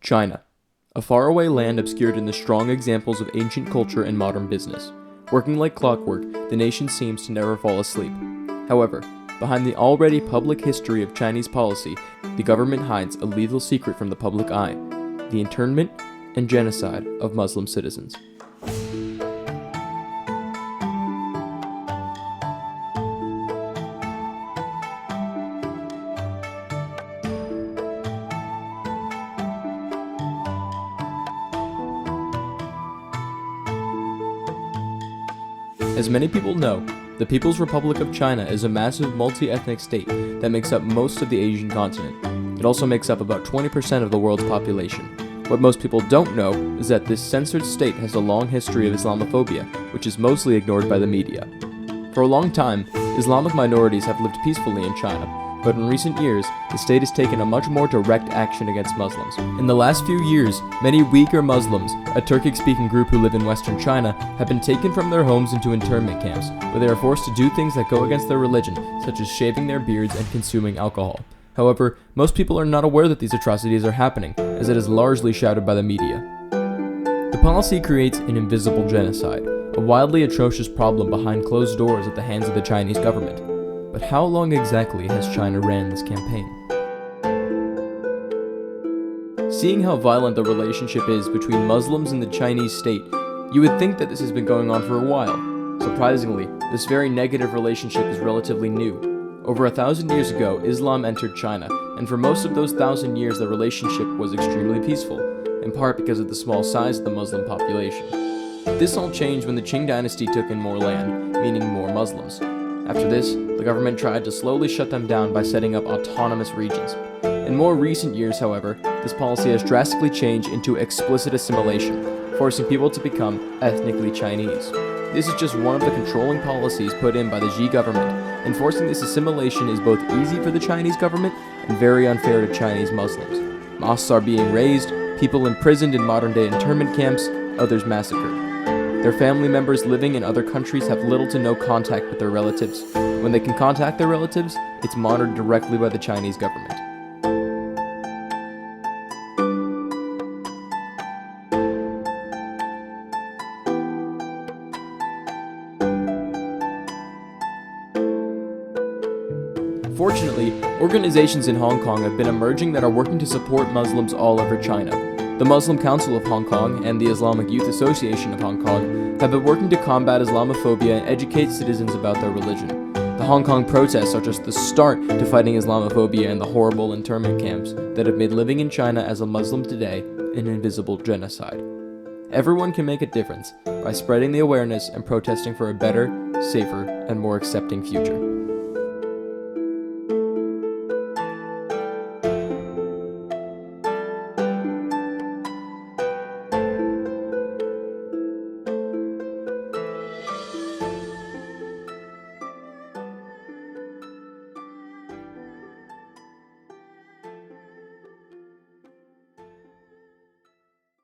China, a faraway land obscured in the strong examples of ancient culture and modern business. Working like clockwork, the nation seems to never fall asleep. However, behind the already public history of Chinese policy, the government hides a lethal secret from the public eye: the internment and genocide of Muslim citizens. As many people know, the People's Republic of China is a massive multi-ethnic state that makes up most of the Asian continent. It also makes up about 20% of the world's population. What most people don't know is that this censored state has a long history of Islamophobia, which is mostly ignored by the media. For a long time, Islamic minorities have lived peacefully in China, but in recent years, the state has taken a much more direct action against Muslims. In the last few years, many Uyghur Muslims, a Turkic-speaking group who live in Western China, have been taken from their homes into internment camps, where they are forced to do things that go against their religion, such as shaving their beards and consuming alcohol. However, most people are not aware that these atrocities are happening, as it is largely shrouded by the media. The policy creates an invisible genocide, a wildly atrocious problem behind closed doors at the hands of the Chinese government. But how long exactly has China ran this campaign? Seeing how violent the relationship is between Muslims and the Chinese state, you would think that this has been going on for a while. Surprisingly, this very negative relationship is relatively new. Over 1,000 years ago, Islam entered China, and for most of those 1,000 years the relationship was extremely peaceful, in part because of the small size of the Muslim population. This all changed when the Qing dynasty took in more land, meaning more Muslims. After this, the government tried to slowly shut them down by setting up autonomous regions. In more recent years, however, this policy has drastically changed into explicit assimilation, forcing people to become ethnically Chinese. This is just one of the controlling policies put in by the Xi government. Enforcing this assimilation is both easy for the Chinese government and very unfair to Chinese Muslims. Mosques are being razed, people imprisoned in modern-day internment camps, others massacred. Their family members living in other countries have little to no contact with their relatives. When they can contact their relatives, it's monitored directly by the Chinese government. Fortunately, organizations in Hong Kong have been emerging that are working to support Muslims all over China. The Muslim Council of Hong Kong and the Islamic Youth Association of Hong Kong have been working to combat Islamophobia and educate citizens about their religion. The Hong Kong protests are just the start to fighting Islamophobia and the horrible internment camps that have made living in China as a Muslim today an invisible genocide. Everyone can make a difference by spreading the awareness and protesting for a better, safer, and more accepting future.